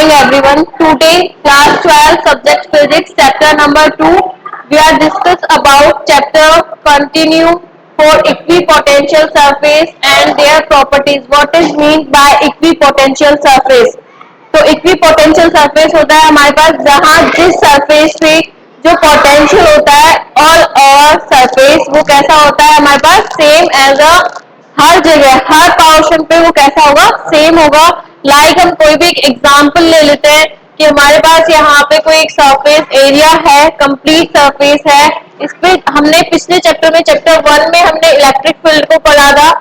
morning everyone. Today class 12 subject physics chapter number 2 we are discuss about chapter continue for equipotential surface and their properties. What is mean by equipotential surface? तो equipotential surface होता है हमारे पास जहां जिस surface पे जो potential होता है और सरफेस वो कैसा होता है हमारे पास सेम एज अ हर जगह हर पोर्शन पे वो कैसा होगा सेम होगा। लाइक हम कोई भी एक एग्जांपल ले लेते हैं कि हमारे पास यहाँ पे कोई एक सरफेस एरिया है कंप्लीट सरफेस है। इस पे हमने पिछले चैप्टर में चैप्टर 1 में हमने इलेक्ट्रिक फील्ड को पढ़ा था।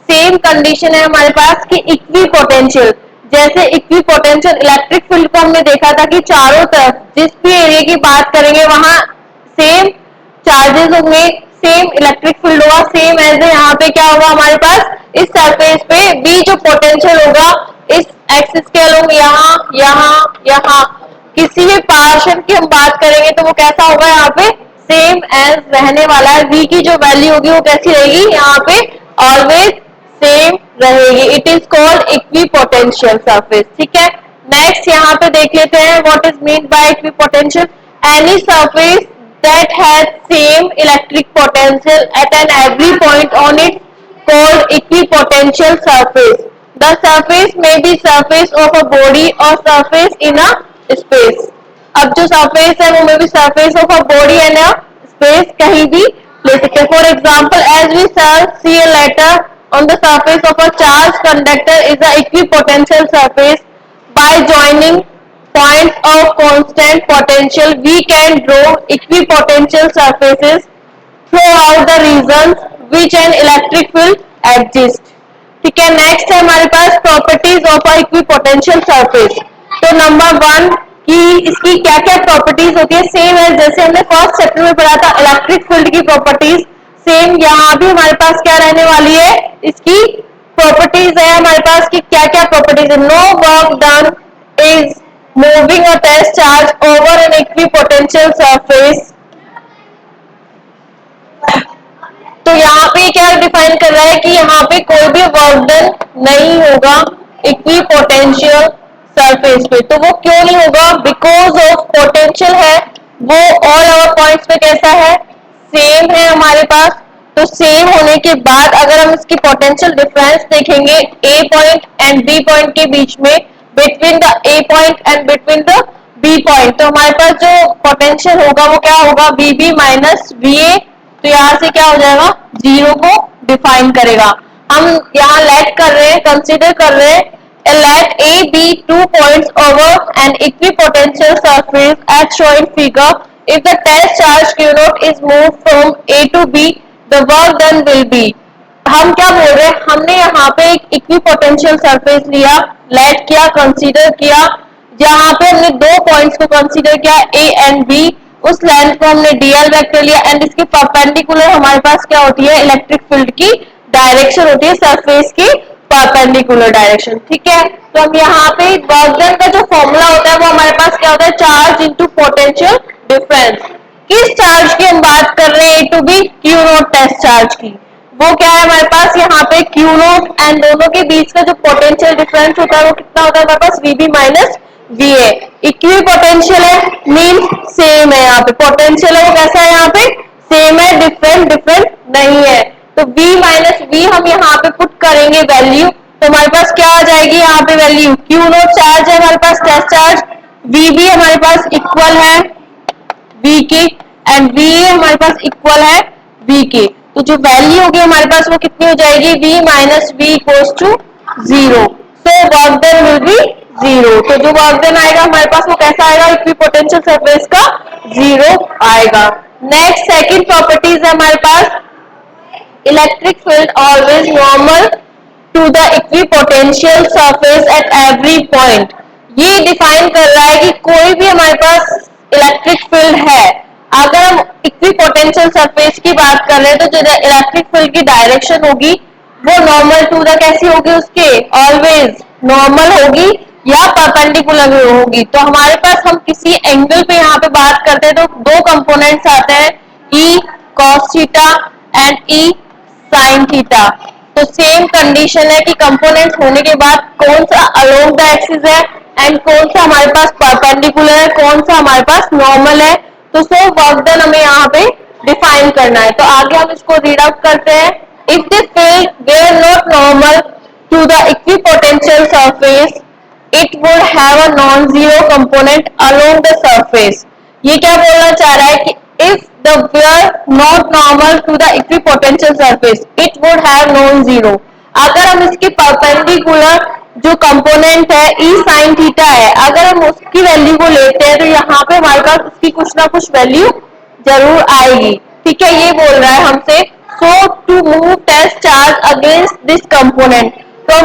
सेम कंडीशन है हमारे पास कि इक्वी पोटेंशियल जैसे इक्वी पोटेंशियल इलेक्ट्रिक फील्ड को हमने देखा था कि चारों तरफ जिस भी एरिया की बात करेंगे वहां सेम चार्जेस होंगे सेम इलेक्ट्रिक फील्ड होगा सेम एज यहाँ पे क्या होगा हमारे पास इस सरफेस पे भी जो पोटेंशियल होगा इस एक्सिस के लोग यहाँ यहाँ यहाँ किसी भी पार्शन की हम बात करेंगे तो वो कैसा होगा यहाँ पे सेम एज रहने वाला है। v की जो वैल्यू होगी वो कैसी रहेगी यहाँ पे ऑलवेज सेम रहेगी। It is called equipotential surface. ठीक है नेक्स्ट यहाँ पे देख लेते हैं what is mean by equipotential any surface that has same electric potential at an every point on it called equipotential surface. The surface may be surface of a body or surface in a space. अब जो surface है वो may be surface of a body and a space कहीं भी ले सकते हैं। For example, as we shall see later on the surface of a charged conductor is a equipotential surface. By joining points of constant potential we can draw equipotential surfaces throughout the regions which an electric field exists. ठीक है next है हमारे पास properties of a equipotential surface. तो number 1 कि इसकी क्या क्या प्रॉपर्टीज होती है सेम है जैसे हमने फर्स्ट चैप्टर में पढ़ा था इलेक्ट्रिक फील्ड की प्रॉपर्टीज सेम यहाँ भी हमारे पास क्या रहने वाली है इसकी प्रॉपर्टीज है हमारे पास कि क्या क्या प्रॉपर्टीज है। No work done is moving a test charge over an equipotential surface। तो यहाँ पे क्या डिफाइन कर रहा है कि यहाँ पे कोई भी वर्क डन नहीं होगा इक्विपोटेंशियल सरफेस पे। तो वो क्यों नहीं होगा बिकॉज ऑफ पोटेंशियल है वो ऑल ओवर पॉइंट्स पे कैसा है सेम है हमारे पास। तो सेम होने के बाद अगर हम इसकी पोटेंशियल डिफरेंस देखेंगे A point and B point के बीच में between the A point and between the B point तो हमारे पास जो पोटेंशियल होगा वो क्या होगा B B minus V A. तो यहाँ से क्या हो जाएगा जीरो को डिफाइन करेगा। हम यहाँ लेट कर रहे हैं कंसीडर कर रहे हैं let A be 2 points over an equipotential surface as shown in figure. If the test charge Q naught is moved from A to B, the work done will be। हम क्या बोल रहे हैं हमने यहाँ पे एक इक्विपोटेंशियल सरफेस लिया लेट किया कंसीडर किया जहाँ पे हमने दो पॉइंट्स को कंसीडर किया ए एंड बी उस लेंथ को हमने डीएल वेक्टर लिया एंड इसके परपेंडिकुलर हमारे पास क्या होती है इलेक्ट्रिक फील्ड की डायरेक्शन होती है सरफेस की परपेंडिकुलर डायरेक्शन। ठीक है तो हम यहाँ पे वर्क डन का जो फॉर्मूला होता है वो हमारे पास क्या होता है चार्ज इनटू पोटेंशियल डिफरेंस। किस चार्ज की हम बात कर रहे हैं A to B Q not test charge की वो क्या है हमारे पास यहाँ पे क्यू नॉट एंड दोनों के बीच का जो पोटेंशियल डिफरेंस होता है वो कितना होता है हमारे पास V B minus V A. Equipotential है मीन सेम है यहाँ पे पोटेंशियल है वो कैसा है यहाँ पे सेम है डिफरेंट डिफरेंट नहीं है। तो v माइनस वी हम यहाँ पे पुट करेंगे वैल्यू तो हमारे पास क्या आ जाएगी यहाँ पे वैल्यू क्यू नॉट चार्ज है हमारे पास टेस्ट चार्ज वी भी हमारे पास इक्वल है v के एंड v हमारे पास इक्वल है v के। तो जो वैल्यू होगी हमारे पास वो कितनी हो जाएगी v minus V equals to zero. So work done will be zero. तो जो वर्क डन आएगा हमारे पास वो कैसा आएगा इक्विपोटेंशियल सरफेस का जीरो आएगा। नेक्स्ट सेकंड प्रॉपर्टीज है हमारे पास electric field always normal to the equipotential surface at every point। ये डिफाइन कर रहा है कि कोई भी हमारे पास इलेक्ट्रिक फील्ड है अगर हम इक्विपोटेंशियल सरफेस की बात कर रहे हैं तो जो इलेक्ट्रिक फील्ड की डायरेक्शन होगी वो नॉर्मल टू द कैसी होगी उसके ऑलवेज नॉर्मल होगी या परपेंडिकुलर होगी। तो हमारे पास हम किसी एंगल पे यहाँ पे बात करते हैं तो दो कंपोनेंट्स आते हैं E cos theta and E sine theta. तो सेम कंडीशन है कि कंपोनेंट्स होने के बाद कौन सा अलोंग द एक्सिस है एंड कौन सा हमारे पास परपेंडिकुलर है, कौन सा हमारे पास नॉर्मल है। तो सो वर्क डन हमें यहाँ पे डिफाइन करना है। तो आगे हम इसको रीड आउट करते हैं। If the field were not normal to the equipotential surface it would have a non-zero component along the surface। ये क्या बोलना चाह रहा है कि if the were not normal to the equipotential surface it would have non-zero। अगर हम इसके परपेंडिकुलर जो कंपोनेंट है ई साइन थीटा है, अगर हम उसकी वैल्यू को लेते हैं तो यहाँ पे हमारे पास उसकी कुछ ना कुछ वैल्यू जरूर आएगी। ठीक है, ये बोल रहा है हमसे so to move test charge against this component. तो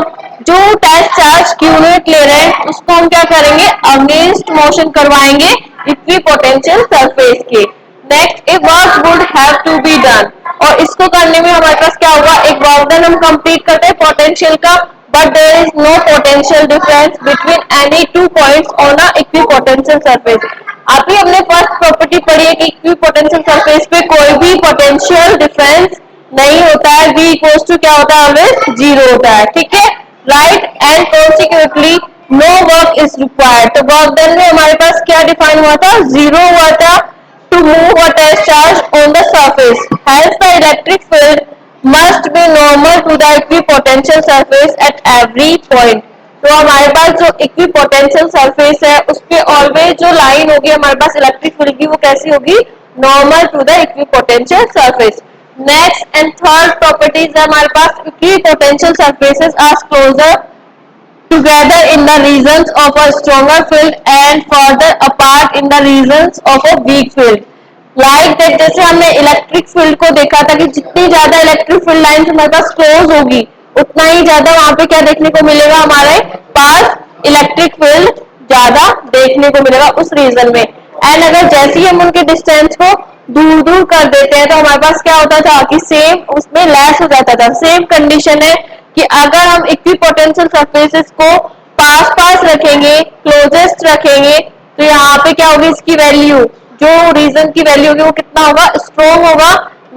जो टेस्ट चार्ज क्यू यूनिट ले रहे हैं उसको हम क्या करेंगे, अगेंस्ट मोशन करवाएंगे इक्विपोटेंशियल सरफेस के। Next a work would have to be done, और इसको करने में हमारे पास क्या होगा, एक वर्क डन हम कंप्लीट करते हैं पोटेंशियल का, but there is no potential difference between any two points on a equipotential surface. अभी हमने फर्स्ट प्रॉपर्टी पढ़ी है कि इक्विपोटेंशियल सरफेस पे कोई भी पोटेंशियल डिफरेंस नहीं होता है, v इक्वल्स टू क्या होता है, ऑलवेज जीरो होता है। ठीक है, right, and consequently no work is required. तो वर्क डन में हमारे पास क्या डिफाइन हुआ था, जीरो हुआ था to move a test charge on the surface. Hence the electric field must be normal to the equipotential surface at every point. तो हमारे पास जो इक्विपोटेंशियल सरफेस है उस पे ऑलवेज जो लाइन होगी हमारे पास इलेक्ट्रिक फील्ड की, वो कैसी होगी, normal to the equipotential surface. Next and third properties है हमारे पास, equipotential surfaces are closer together in the regions of a stronger field and further apart in the regions of a weak field। Like that, जैसे हमने electric field को देखा था कि जितनी ज्यादा इलेक्ट्रिक फील्ड लाइन हमारे पास क्लोज होगी उतना ही ज्यादा वहां पे क्या देखने को मिलेगा, हमारे पास इलेक्ट्रिक फील्ड ज्यादा देखने को मिलेगा उस रीजन में। एंड अगर जैसे ही हम उनके डिस्टेंस को दूर दूर कर देते हैं तो हमारे पास क्या होता था कि सेम उसमें लेस हो जाता था। सेम कंडीशन है कि अगर हम इक्विपोटेंशियल सरफेसेस को पास पास रखेंगे, क्लोजेस्ट रखेंगे, तो यहाँ पे क्या होगी, इसकी वैल्यू जो रीजन की वैल्यू होगी वो कितना होगा, स्ट्रॉन्ग होगा,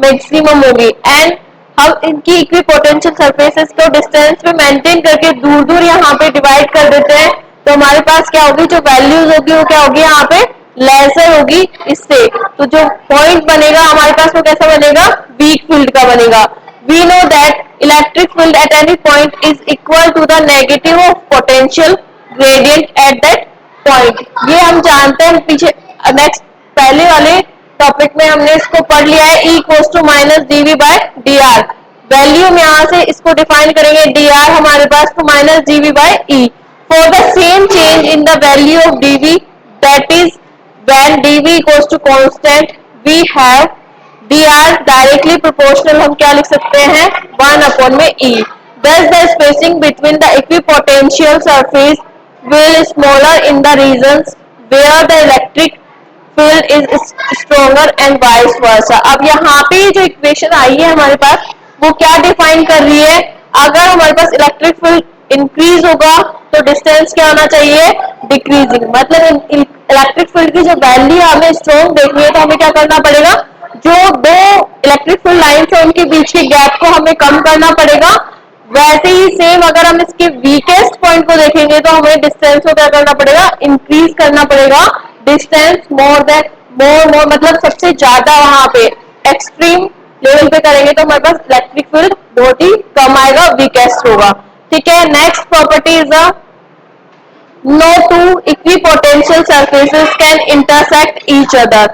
मैक्सिमम होगी। एंड हम इनकी इक्विपोटेंशियल सरफेसेस को डिस्टेंस में मेंटेन करके दूर दूर यहाँ पे डिवाइड कर देते हैं, तो हमारे पास क्या होगी, जो वैल्यूज होगी वो क्या होगी, यहाँ पे लेसर होगी इससे। तो जो पॉइंट बनेगा हमारे पास वो कैसा बनेगा, वीक फील्ड का बनेगा। We know that electric field at any point is equal to the negative of potential gradient at that point. ये हम जानते हैं, पीछे नेक्स्ट पहले वाले टॉपिक में हमने इसको पढ़ लिया है, E equals to minus dV by d r. Value हम यहाँ से इसको डिफाइन करेंगे, डी आर हमारे पास तो minus dV by E. For the same change in the value of dV, that is when dv equals to constant, we have dr directly proportional, हम क्या लिख सकते हैं, 1 upon में e। thus the spacing between the equipotential surface will smaller in the regions where the electric field is stronger and vice versa। अब यहाँ पे जो इक्वेशन आई है हमारे पास वो क्या डिफाइन कर रही है, अगर हमारे पास इलेक्ट्रिक फील्ड इंक्रीज होगा तो डिस्टेंस क्या होना चाहिए, डिक्रीजिंग। मतलब इलेक्ट्रिक फील्ड की जो वैल्यू हमें स्ट्रॉन्ग देखनी है तो हमें क्या करना पड़ेगा, जो दो इलेक्ट्रिक फील्ड लाइन्स है उनके बीच के गैप को हमें कम करना पड़ेगा। वैसे ही सेम अगर हम इसके वीकेस्ट पॉइंट को देखेंगे तो हमें डिस्टेंस को क्या करना पड़ेगा, इंक्रीज करना पड़ेगा। डिस्टेंस मोर देन मोर मतलब सबसे ज्यादा वहां पे एक्सट्रीम लेवल पे करेंगे तो हमारे पास इलेक्ट्रिक फील्ड बहुत ही कम आएगा, वीकेस्ट होगा। ठीक है, next property is no two equipotential surfaces can intersect each other.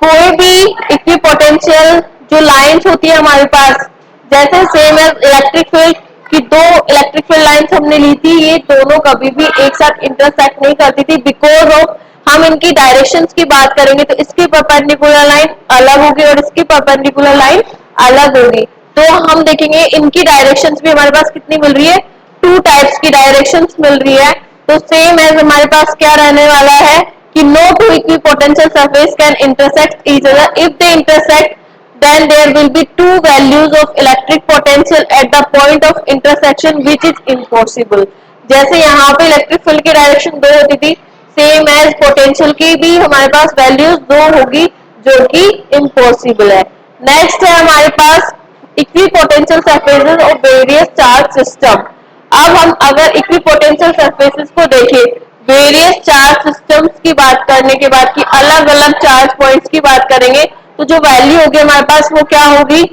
कोई भी इक्विपोटेंशियल जो लाइंस होती है हमारे पास, जैसे सेम एज इलेक्ट्रिक फील्ड की दो इलेक्ट्रिक फील्ड लाइंस हमने ली थी, ये दोनों कभी भी एक साथ इंटरसेक्ट नहीं करती थी बिकॉज ऑफ, हम इनकी डायरेक्शंस की बात करेंगे तो इसकी परपेंडिकुलर लाइन अलग होगी और इसकी परपेंडिकुलर लाइन अलग होगी। तो हम देखेंगे इनकी डायरेक्शंस भी हमारे पास कितनी मिल रही है, टू टाइप्स की डायरेक्शंस मिल रही है। तो सेम एज हमारे पास क्या रहने वाला है कि no two equipotential surface can intersect each other, if they intersect then there will be two values of electric potential at the point of intersection which is impossible। जैसे यहाँ पे इलेक्ट्रिक फील्ड की डायरेक्शन दो होती थी, same as potential की भी हमारे पास वैल्यूज दो होगी जो कि इम्पॉसिबल है। नेक्स्ट है हमारे पास equipotential surfaces of various charge system. अब हम अगर इक्विपोटेंशियल सरफेसेस को देखें, वेरियस चार्ज सिस्टम्स की बात करने के बाद की अलग अलग चार्ज पॉइंट्स की बात करेंगे, तो जो वैल्यू होगी हमारे पास वो क्या होगी,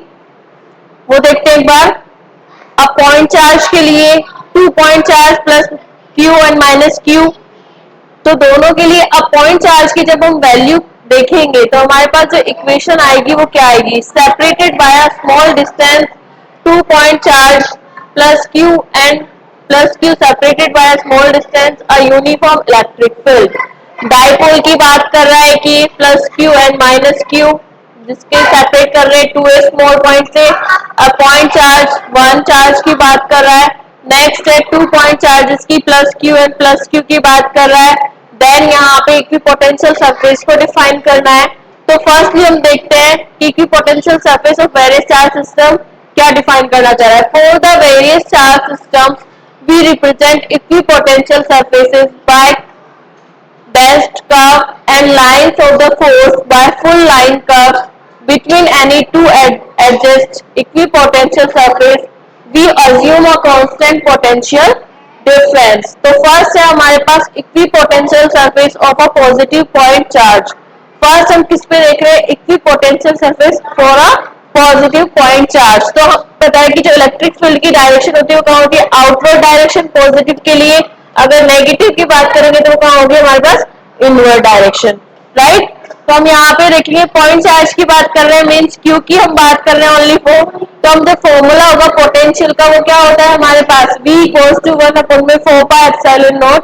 वो देखते हैं एक बार। अब पॉइंट चार्ज के लिए 2 point charge plus Q and minus Q, तो दोनों के लिए अब पॉइंट चार्ज की जब हम वैल्यू देखेंगे तो हमारे पास जो इक्वेशन आएगी वो क्या आएगी, separated by a small distance 2 point charge plus Q and plus Q separated by a small distance a uniform electric field. Dipole की बात कर रहा है कि plus Q and minus Q, जिसके सेपरेट कर रहे हैं 2 स्मॉल पॉइंट से। अब पॉइंट चार्ज 1 चार्ज की बात कर रहा है। नेक्स्ट है 2 पॉइंट चार्जेस की plus Q and plus Q की बात कर रहा है। देन यहाँ पे इक्विपोटेंशियल सरफेस को डिफाइन करना है। तो फर्स्टली हम देखते हैं कि equipotential surface of various charge system क्या डिफाइन करना चाह रहा है। For the various charge system we represent equipotential surfaces by dashed curve and lines of the force by full line curves between any two adjacent equipotential surface, we assume a constant potential difference। तो first है हमारे पास equipotential surface of a positive point charge. First हम किस पे देख रहे हैं, equipotential surface for a positive point charge. तो पता है कि जो इलेक्ट्रिक फील्ड की डायरेक्शन होती है वो कहाँ होती है, आउटवर्ड डायरेक्शन पॉजिटिव के लिए। अगर नेगेटिव की बात करेंगे तो वो कहाँ होगी हमारे पास, इनवर्ड डायरेक्शन, राइट। तो हम यहाँ पे देखिए पॉइंट चार्ज की बात कर रहे हैं, मीन्स क्योंकि हम बात कर रहे हैं ओनली फॉर, तो हम जो फॉर्मूला होगा पोटेंशियल का वो क्या होता है हमारे पास, V equals to 1/4πε0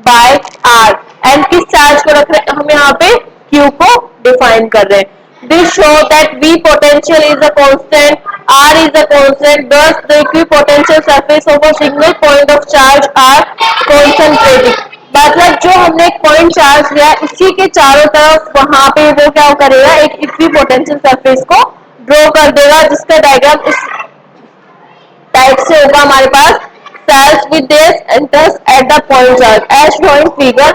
by R. And किस चार्ज को रख रहे हैं हम यहाँ पे, Q को डिफाइन कर रहे हैं। This show that V potential is a constant, R is a constant, thus the equipotential surface of a single point of charge are concentrating। मतलब जो हमने एक पॉइंट चार्ज लिया इसी के चारों तरफ वहां पे वो क्या करेगा, एक इक्विपोटेंशियल सरफेस को ड्रॉ कर देगा, जिसका डायग्राम इस टाइप से होगा हमारे पास। cells with their centers at the point charge as shown in figure,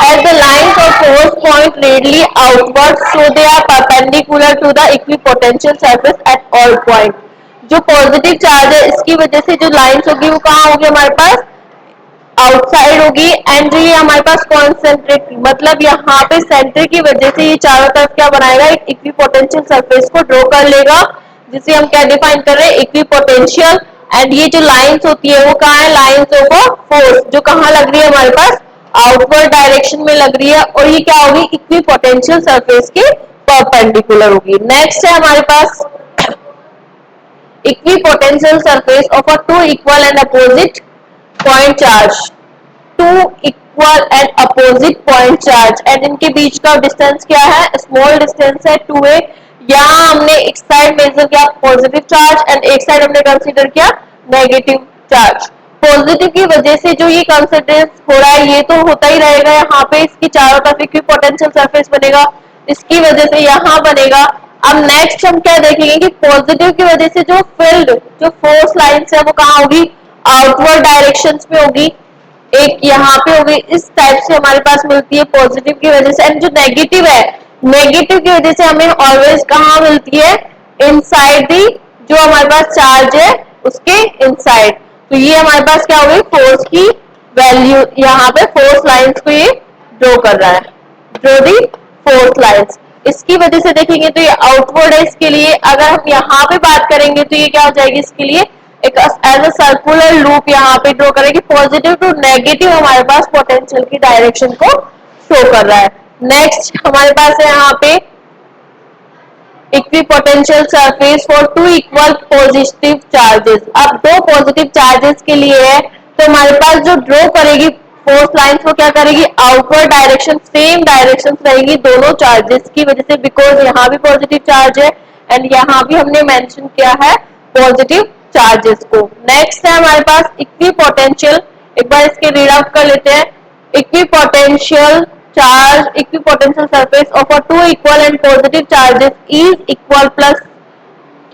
as the lines of force point radially outward so they are perpendicular to the equipotential surface at all point। जो positive charge है इसकी वजह से जो lines होगी वो कहाँ होगी हमारे पास, आउटसाइड होगी। एंड जो ये हमारे पास कॉन्सेंट्रेट मतलब यहाँ पे सेंटर की वजह से ये चारों तरफ क्या बनाएगा, एक इक्विपोटेंशियल सरफेस को ड्रॉ कर लेगा, जिसे हम क्या डिफाइन कर रहे हैं, इक्विपोटेंशियल। एंड ये जो लाइंस होती है वो कहाँ है, लाइंस ऑफ फोर्स, जो कहाँ लग रही है हमारे पास, आउटवर्ड डायरेक्शन में लग रही है, और ये क्या होगी, इक्विपोटेंशियल सरफेस के परपेंडिकुलर होगी। नेक्स्ट है हमारे पास equipotential surface of a two equal and opposite point charge, two equal and opposite point charge, and इनके बीच का डिस्टेंस क्या है, स्मॉल डिस्टेंस है 2a। यहाँ हमने एक साइड मेजर किया पॉजिटिव चार्ज एंड एक साइड हमने कंसीडर किया नेगेटिव चार्ज। पॉजिटिव की वजह से जो ये कंसिडरेंस हो रहा है ये तो होता ही रहेगा, यहाँ पे इसकी चारों तरफ इक्विपोटेंशियल सरफेस बनेगा, इसकी वजह से यहाँ बनेगा। अब नेक्स्ट हम क्या देखेंगे कि पॉजिटिव की वजह से जो फील्ड, जो फोर्स लाइंस है वो कहाँ होगी, आउटवर्ड डायरेक्शंस में होगी, एक यहाँ पे होगी, इस टाइप से हमारे पास मिलती है पॉजिटिव की वजह से। एंड जो नेगेटिव है, नेगेटिव की वजह से हमें ऑलवेज कहाँ मिलती है, इनसाइड दी, जो हमारे पास चार्ज है उसके इनसाइड। तो ये हमारे पास क्या होगी, फोर्स की वैल्यू, यहाँ पे फोर्स लाइंस को ये ड्रॉ कर रहा है, ड्रॉ दी फोर्स लाइंस। इसकी वजह से देखेंगे तो ये आउटवर्ड है, इसके लिए अगर हम यहाँ पे बात करेंगे तो ये क्या हो जाएगी, इसके लिए एक एज अ सर्कुलर लूप यहाँ पे ड्रॉ करेंगे, पॉजिटिव टू नेगेटिव हमारे पास पोटेंशियल की डायरेक्शन को शो कर रहा है। नेक्स्ट हमारे पास है यहाँ पे equipotential surface for two equal positive charges. अब दो पॉजिटिव चार्जेस के लिए है, तो हमारे पास जो ड्रॉ करेगी फोर्स लाइंस वो क्या करेगी, आउटवर्ड डायरेक्शन, सेम डायरेक्शन रहेगी दोनों चार्जेस की वजह से, बिकॉज यहाँ भी पॉजिटिव चार्ज है एंड यहाँ भी हमने मेंशन किया है पॉजिटिव चार्जेस को। नेक्स्ट है हमारे पास इक्विपोटेंशियल, एक बार इसके रीड आउट कर लेते हैं। Equipotential charge equipotential surface of a two equal and positive charges is equal plus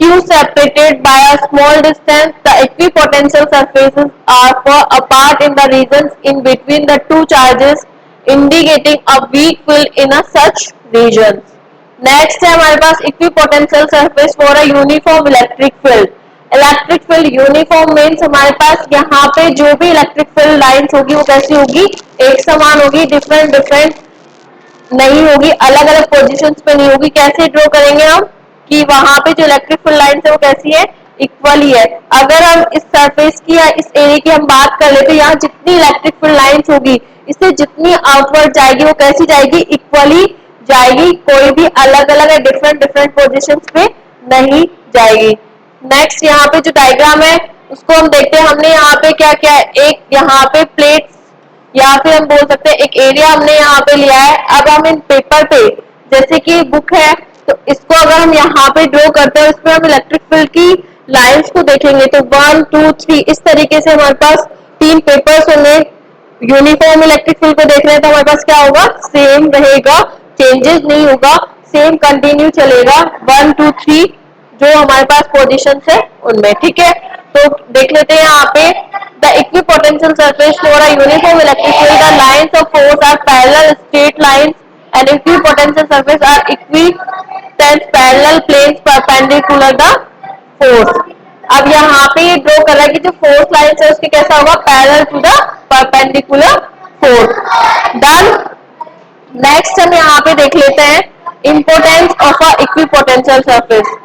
q separated by a small distance। The equipotential surfaces are far apart in the regions in between the two charges, indicating a weak field in a such regions। Next है हमारे पास equipotential surface for a uniform electric field. Electric field uniform means हमारे पास यहाँ पे जो भी electric field lines होगी वो कैसी होगी, एक समान होगी, डिफरेंट डिफरेंट नहीं होगी, अलग अलग पोजीशंस पे नहीं होगी। कैसे ड्रॉ करेंगे हम कि वहां पे जो इलेक्ट्रिक फील्ड लाइंस है वो कैसी है, इक्वली है। अगर हम इस सरफेस की या इस एरिया की हम बात कर ले तो यहाँ जितनी इलेक्ट्रिक फील्ड लाइंस होगी इससे जितनी आउटवर्ड जाएगी वो कैसी जाएगी, इक्वली जाएगी, कोई भी अलग अलग डिफरेंट डिफरेंट पोजिशन पे नहीं जाएगी। नेक्स्ट यहाँ पे जो डायग्राम है उसको हम देखते हैं। हमने यहाँ पे क्या क्या है, एक यहाँ पे प्लेट या फिर हम बोल सकते हैं एक एरिया हमने यहाँ पे लिया है। अब हम इन पेपर पे जैसे कि बुक है तो इसको अगर हम यहाँ पे ड्रॉ करते हैं इसमें हम इलेक्ट्रिक फील्ड की लाइंस को देखेंगे तो 1 2 3 इस तरीके से हमारे पास 3 पेपर्स होंगे। यूनिफॉर्म इलेक्ट्रिक फील्ड को देख रहे हैं तो हमारे पास क्या होगा, सेम रहेगा, चेंजेस नहीं होगा, सेम कंटिन्यू चलेगा 1 2 3 जो हमारे पास पोजीशन है उनमें। ठीक है, तो देख लेते हैं यहाँ पे the equipotential surface for a uniform electric field, the lines of force are parallel straight lines and equipotential surface are equidistant parallel planes perpendicular the force. अब यहाँ पे ये ड्रॉ कर रहा है कि जो फोर्स लाइंस है उसके कैसा होगा, parallel to the perpendicular force. Done. Next हम यहाँ पे देख लेते हैं importance of a equipotential surface.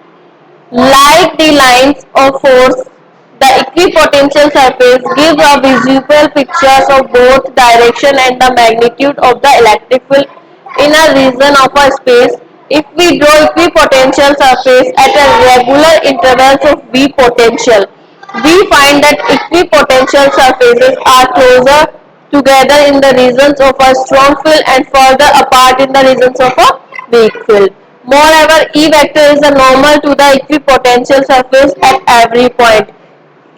Like the lines of force, the equipotential surface gives a visual picture of both direction and the magnitude of the electric field in a region of a space. If we draw equipotential surface at a regular intervals of V potential, we find that equipotential surfaces are closer together in the regions of a strong field and further apart in the regions of a weak field. Moreover, E vector is a normal to the equipotential surface at every point.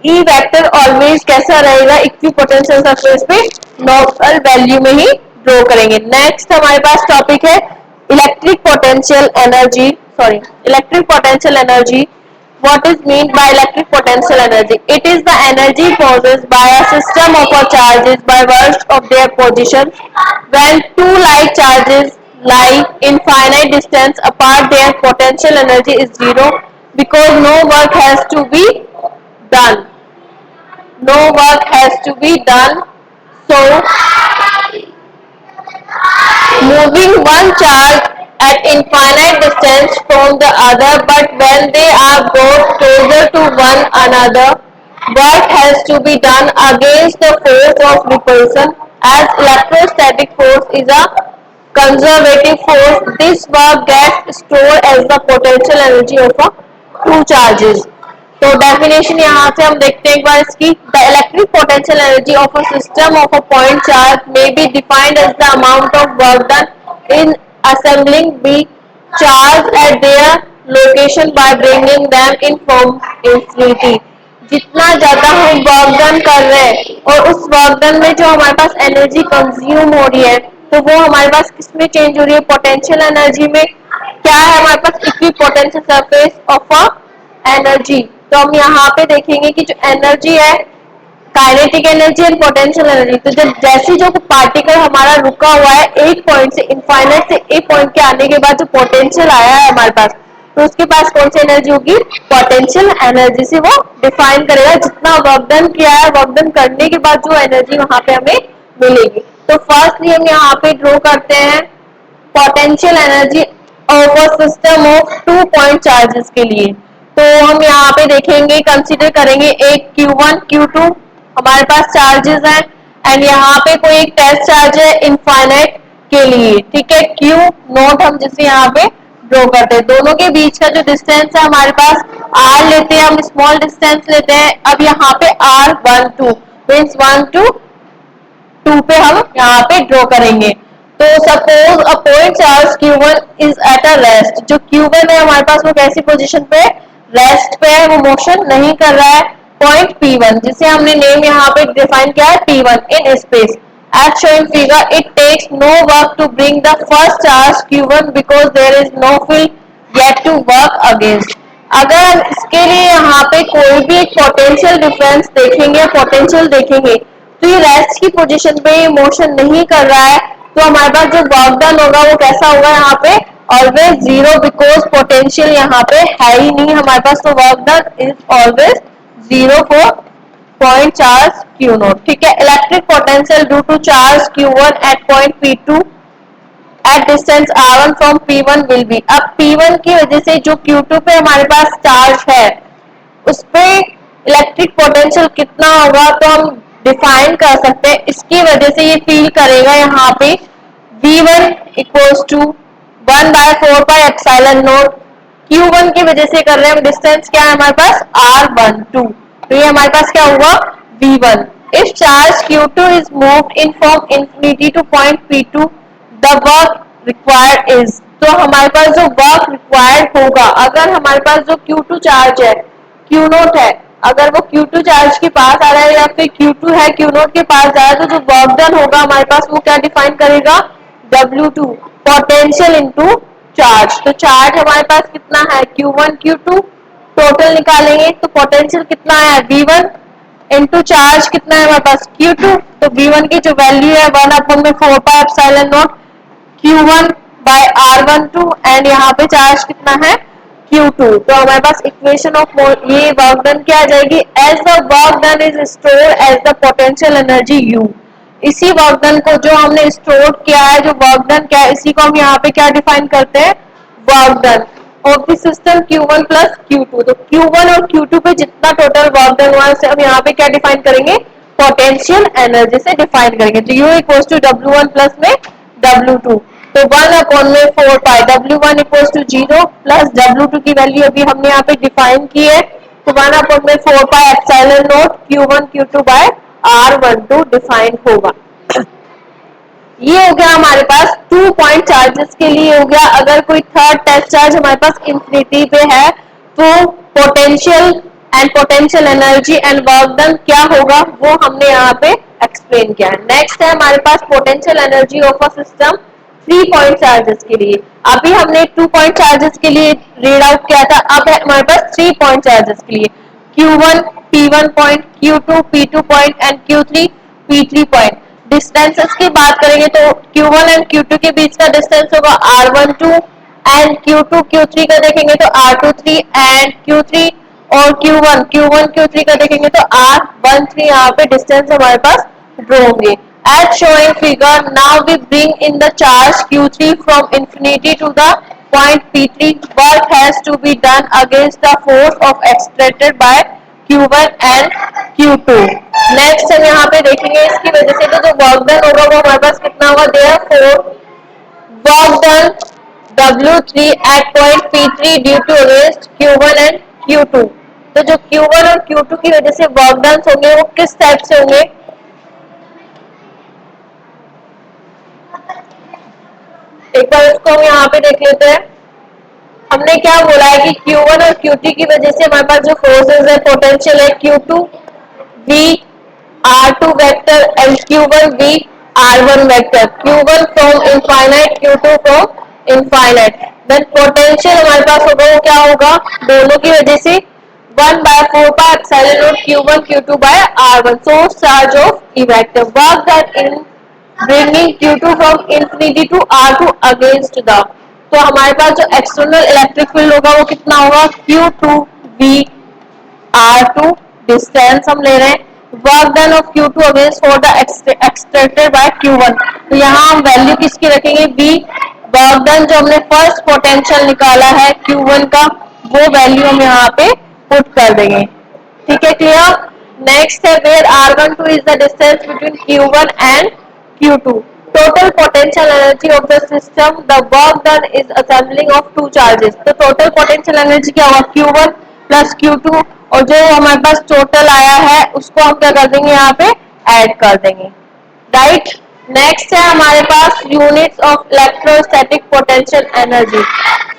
E vector always कैसा रहेगा, equipotential surface पे normal value में ही draw करेंगे। Next हमारे पास topic है electric potential energy, electric potential energy. What is meant by electric potential energy? It is the energy possessed by a system of charges by virtue of their position. When two like charges lie in finite distance apart, their potential energy is zero because no work has to be done. No work has to be done. So, moving one charge at infinite distance from the other, but when they are brought closer to one another, work has to be done against the force of repulsion. As electrostatic force is a conservative force, this work gets stored as the potential energy of a two charges. तो definition यहाँ से हम देखते हैं एक बार इसकी। The electric potential energy of a system of a point charge may be defined as the amount of work done in assembling b charge at their location by bringing them in form infinity. जितना ज्यादा हम work done कर रहे हैं और उस work done में जो हमारे पास एनर्जी कंज्यूम हो रही है तो वो हमारे पास किसमें चेंज हो रही है, पोटेंशियल एनर्जी में। क्या है हमारे पास, equipotential surface of a energy. तो हम यहाँ पे देखेंगे कि जो एनर्जी है kinetic energy and potential energy, तो जब जैसी जो पार्टिकल हमारा रुका हुआ है एक पॉइंट से इनफाइनाइट से एक पॉइंट के आने के बाद जो पोटेंशियल आया है हमारे पास, तो उसके पास कौन सी एनर्जी होगी, पोटेंशियल एनर्जी से वो डिफाइन करेगा जितना वर्क डन किया है, वर्क डन करने के बाद जो एनर्जी वहां पे हमें मिलेगी। तो फर्स्टली हम यहाँ पे ड्रॉ करते हैं potential energy of a system of 2 point charges के लिए। तो हम यहाँ पे देखेंगे, कंसीडर करेंगे एक Q1 Q2 हमारे पास चार्जेस हैं एंड यहाँ पे कोई एक टेस्ट चार्ज है इनफाइनाइट के लिए। ठीक है, Q नोट हम जिसे यहाँ पे ड्रॉ करते हैं। दोनों के बीच का जो डिस्टेंस है हमारे पास R लेते हैं, हम स्मॉल डिस्टेंस लेते हैं। अब यहाँ पे R12 मीन्स 1 to 2 पे हम यहाँ पे ड्रॉ करेंगे। तो suppose a point charge Q1 is at a rest. जो Q1 है हमारे पास वो कैसी पोजीशन पे, रेस्ट पे है, वो मोशन नहीं कर रहा है। पॉइंट P1 जिसे हमने नेम यहाँ पे डिफाइन किया है P1 in space as showing figure, it takes no work to bring the first charge Q1 because there is no field yet to work against. अगर हम इसके लिए यहाँ पे कोई भी एक पोटेंशियल डिफरेंस देखेंगे, पोटेंशियल देखेंगे तो ये रेस्ट की पोजीशन पे मोशन नहीं कर रहा है, तो हमारे पास जो वर्क डन होगा वो कैसा होगा, यहाँ पे ऑलवेज जीरो बिकॉज पोटेंशियल यहाँ पे है ही नहीं हमारे पास, तो work done is always zero for point charge q naught. ठीक है, electric potential due to charge Q1 at point P2 at distance R1 from P1 will be. अब P1 की वजह से जो Q2 पे हमारे पास चार्ज है उस पे इलेक्ट्रिक पोटेंशियल कितना होगा तो हम डिफाइन कर सकते हैं। इसकी वजह से ये फील करेगा यहाँ पे V1 इक्वल्स टू 1/4πε0। Q1 की वजह से कर रहे हैं हम, डिस्टेंस क्या है हमारे पास R12, तो ये हमारे पास क्या हुआ V1। If charge Q2 is moved in from infinity two point P2 the work required is, तो हमारे पास जो वर्क रिक्वायर्ड होगा, अगर हमारे पास जो Q2 चार्ज है Q नोट है, अगर वो Q2 चार्ज के पास आ रहा है या फिर Q2 है Q नोट के पास जा रहा है, तो जो वर्क डन होगा हमारे पास वो क्या डिफाइन करेगा W2 पोटेंशियल इनटू चार्ज। तो चार्ज हमारे पास कितना है Q1 Q2, टोटल निकालेंगे तो पोटेंशियल कितना है V1 इनटू चार्ज कितना है हमारे पास Q2, तो V1 की जो वैल्यू है 1/4πε0 Q1 बाय R12 एंड यहाँ पे चार्ज कितना है Q2। तो हमारे पास इक्वेशन ऑफ ये वर्क डन क्या आ जाएगी, as the work done is store as the potential energy U। इसी वर्क डन को जो हमने स्टोर किया है, जो वर्क डन क्या है, इसी को हम यहाँ पे क्या डिफाइन करते हैं work done of the system Q1 plus Q2। तो Q1 और Q2 पे जितना टोटल वर्क डन हुआ है हम यहाँ पे क्या डिफाइन करेंगे पोटेंशियल एनर्जी से डिफाइन करेंगे। तो U equals to W1 plus में W2, तो 1/4π W1 equals to 0 plus W2 की वैल्यू अभी हमने यहाँ पे डिफाइन की है, तो 1/4πε0 Q1 Q2 bye R12 define होगा। ये हो गया हमारे पास 2 पॉइंट चार्जेस के लिए हो गया। अगर कोई थर्ड टेस्ट चार्ज हमारे पास इंफिनिटी पे है तो potential and potential energy and work done क्या होगा वो हमने यहाँ पे एक्सप्लेन किया है। नेक्स्ट है हमारे पास potential energy of a system 3 point charges के लिए। अभी हमने 2 पॉइंट चार्जेस के लिए रीड आउट किया था, अब है हमारे पास 3 पॉइंट चार्जेस के लिए Q1 P1 point, Q2 P2 point and Q3 P3 point. Distances की बात करेंगे तो Q1 एंड Q2 के बीच का डिस्टेंस होगा R12 एंड Q2 Q3 का देखेंगे तो R23 एंड Q3 और Q1 Q3 का देखेंगे तो R13। यहाँ पे डिस्टेंस हमारे पास ड्रॉ होंगे। As showing figure, now we bring in the charge Q3 from infinity to the point P3. Work has to be done against the force of exerted by Q1 and Q2। Next हम यहाँ पे देखेंगे इसकी वजह से तो जो work done होगा वो हमारे पास कितना होगा, therefore work done W3 at point P3 due to against Q1 and Q2। तो जो Q1 और Q2 की वजह से वर्क डन होंगे वो किस टाइप से होंगे, एक बार इसको हम यहाँ पे देख लेते हैं। हमने क्या बोला है कि Q1 और Q2 की वजह से हमारे पास जो फोर्सेस है पोटेंशियल है Q2 V R2 vector and Q1 V R1 vector, Q1 from infinite Q2 from infinite. Then potential हमारे पास होगा वो क्या होगा, दोनों की वजह से 1/4πε0 Q1 Q2 by R1 source charge of E vector. Work that in bringing Q2 from infinity to R2 against the, तो हमारे पास जो एक्सटर्नल इलेक्ट्रिक फील्ड होगा वो कितना होगा Q2 V R2 डिस्टेंस हम ले रहे हैं, work done of Q2 against for the extracted bye Q1। तो यहाँ हम वैल्यू किसकी रखेंगे V, वर्क डन जो हमने फर्स्ट पोटेंशियल निकाला है Q1 का वो वैल्यू हम यहाँ पे पुट कर देंगे। ठीक है, क्लियर। नेक्स्ट है where R12 is the distance between Q1 and Q2। Total potential energy of the system, the work done is assembling of 2 charges. तो टोटल पोटेंशियल एनर्जी क्या होगा Q1 प्लस Q2, और जो हमारे पास टोटल आया है उसको हम क्या कर देंगे यहाँ पे ऐड कर देंगे, राइट। नेक्स्ट है हमारे पास units of electrostatic potential energy.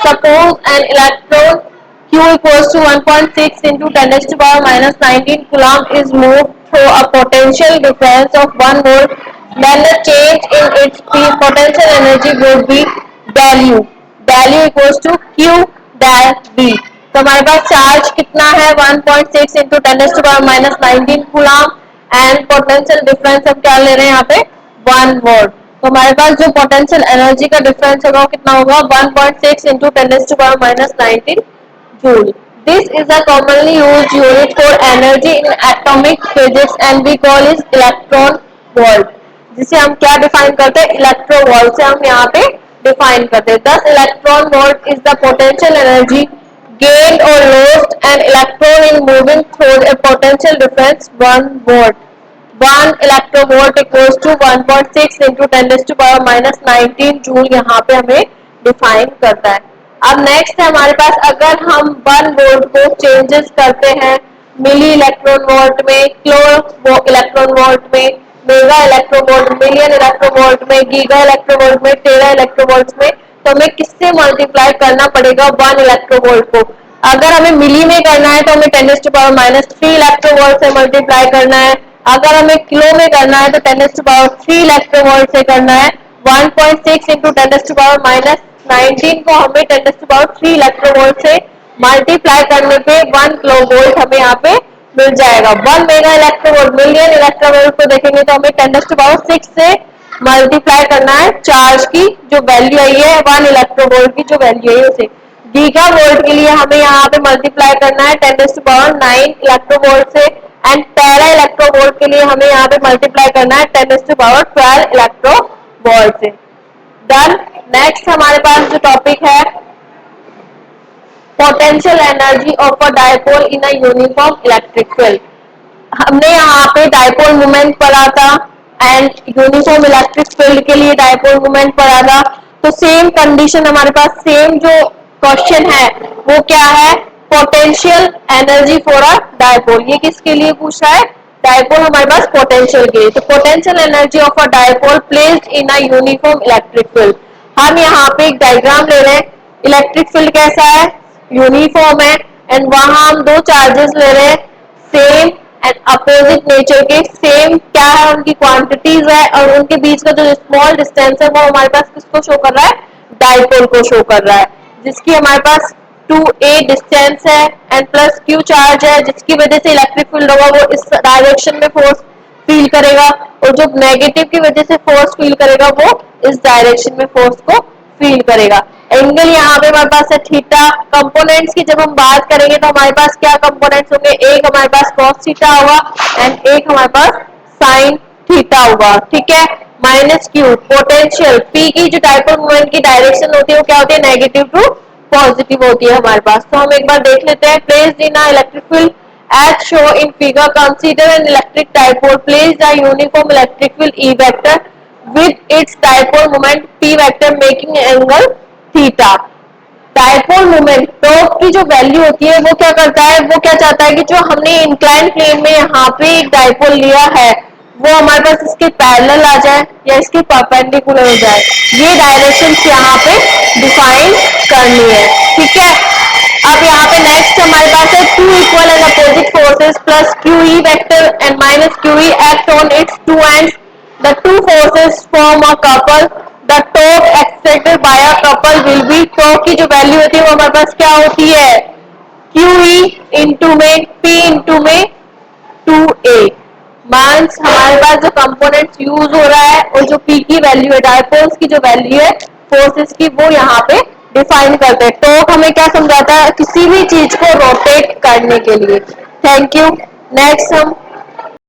Suppose an electron Q equals to 1.6 into 10 to the power minus 19 coulomb is moved through a potential difference of 1 volt, then the change in its potential energy would be del U equals to Q dash V। तो हमारे पास charge कितना है 1.6 into 10 to the power minus 19 coulomb and potential difference हम क्या ले रहे हैं यहाँ पे 1 वोल्ट। तो हमारे पास जो पोटेंशियल एनर्जी का डिफरेंस होगा वो कितना होगा 1.6 into 10⁻⁻19 joule. This is a commonly used unit for energy in atomic physics and we call it electron volt. जिसे हम क्या डिफाइन करते हैं इलेक्ट्रो वोल्ट से हम यहाँ पे डिफाइन करते हैं. Thus electron volt is the potential energy gained or lost an electron in moving through a potential difference 1 volt. 1 electrovolt equals to 1.6 into 10⁻⁻19 joule यहाँ पे हमें डिफाइन करता है. अब नेक्स्ट है हमारे पास अगर हम 1 वोल्ट को चेंजेस करते हैं मिली इलेक्ट्रॉन वोल्ट में, किलो इलेक्ट्रॉन वोल्ट में, मेगा इलेक्ट्रोवोल्ट, मिलियन इलेक्ट्रोवोल्ट में, गीगा इलेक्ट्रोवोल्ट में, टेरा इलेक्ट्रोवोल्ट में, तो हमें किससे मल्टीप्लाई करना पड़ेगा 1 इलेक्ट्रोवोल्ट को. अगर हमें मिली में करना है तो हमें 10⁻³ इलेक्ट्रोवोल्ट से मल्टीप्लाई करना है. अगर हमें किलो में करना है तो 10⁻³ इलेक्ट्रोवोल्ट से करना है. 1.6 इंटू 10⁻⁻19 को हमें 10⁻³ इलेक्ट्रोवोल्ट से मल्टीप्लाई करने पे 1 किलो वोल्ट हमें यहाँ पे मिल जाएगा. 1 मेगा इलेक्ट्रोवोल्ट मिलियन इलेक्ट्रोवोल्ट को देखेंगे तो हमें 10⁻6 से मल्टीप्लाई करना है चार्ज की जो वैल्यू आई है 1 इलेक्ट्रोवोल्ट की जो वैल्यू है उसे. गीगा वोल्ट के लिए हमें यहाँ पे मल्टीप्लाई करना है 10⁻9 इलेक्ट्रोवोल्ट से एंड टेरा इलेक्ट्रोवोल्ट के लिए हमें यहाँ पे मल्टीप्लाई करना है 10⁻12 इलेक्ट्रोवोल्ट से. डन. नेक्स्ट हमारे पास जो टॉपिक है potential energy of a dipole in a uniform electric field. हमने यहाँ पे डायपोल मोमेंट पढ़ा था एंड यूनिफॉर्म इलेक्ट्रिक फील्ड के लिए डायपोल मोमेंट पढ़ा था. तो सेम कंडीशन हमारे पास सेम जो क्वेश्चन है वो क्या है potential energy for a dipole. ये किसके लिए पूछ रहा है डायपोल हमारे पास पोटेंशियल के लिए. तो potential energy of a dipole placed in a uniform electric field. हम यहाँ पे एक डायग्राम ले रहे हैं. इलेक्ट्रिक फील्ड कैसा है यूनिफॉर्म है एंड वहां हम दो चार्जेस ले रहे हैं सेम एंड अपोजिट नेचर के. सेम क्या है उनकी क्वांटिटीज है और उनके बीच का जो स्मॉल डिस्टेंस है वो हमारे पास किसको शो कर रहा है डायपोल को शो कर रहा है जिसकी हमारे पास 2a डिस्टेंस है एंड प्लस q चार्ज है जिसकी वजह से इलेक्ट्रिक फील्ड होगा वो इस डायरेक्शन में फोर्स फील करेगा और जो नेगेटिव की वजह से फोर्स फील करेगा वो इस डायरेक्शन में फोर्स को फील करेगा. एंगल यहाँ पे हमारे पास है थीटा. कंपोनेंट्स की जब हम बात करेंगे तो हमारे पास क्या कंपोनेंट्स होंगे एक हमारे पास cos थीटा होगा एंड एक हमारे पास sin थीटा होगा. ठीक है. माइनस क्यू पोटेंशियल p की जो डायपोल मोमेंट की डायरेक्शन होती है वो क्या होती है नेगेटिव टू पॉजिटिव होती है हमारे पास. तो हम एक बार देख लेते हैं. Placed in electric field as shown in figure consider an electric dipole placed a uniform electric field E vector with its dipole moment P vector making angle theta. Dipole moment torque की जो value होती है वो क्या करता है वो क्या चाहता है कि जो हमने इंक्लाइन प्लेन में यहाँ पे एक डायपोल लिया है वो हमारे पास इसके पैरेलल आ जाए या इसके परपेंडिकुलर हो जाए. ये डायरेक्शन यहाँ पे डिफाइन करनी है. ठीक है. अब यहाँ पे नेक्स्ट हमारे पास है two equal and opposite forces plus QE vector and minus QE act on its two ends. The two forces form a couple. The torque exerted by a couple will be torque की जो value होती है वो हमारे पास क्या होती है QE into में P इंटू में 2A. मास हमारे पास जो कंपोनेंट्स यूज हो रहा है और जो P की वैल्यू है डायपोल्स की जो वैल्यू है फोर्सेस की वो यहाँ पे डिफाइन करते हैं. टॉर्क हमें क्या समझाता है किसी भी चीज को रोटेट करने के लिए. Thank you. नेक्स्ट हम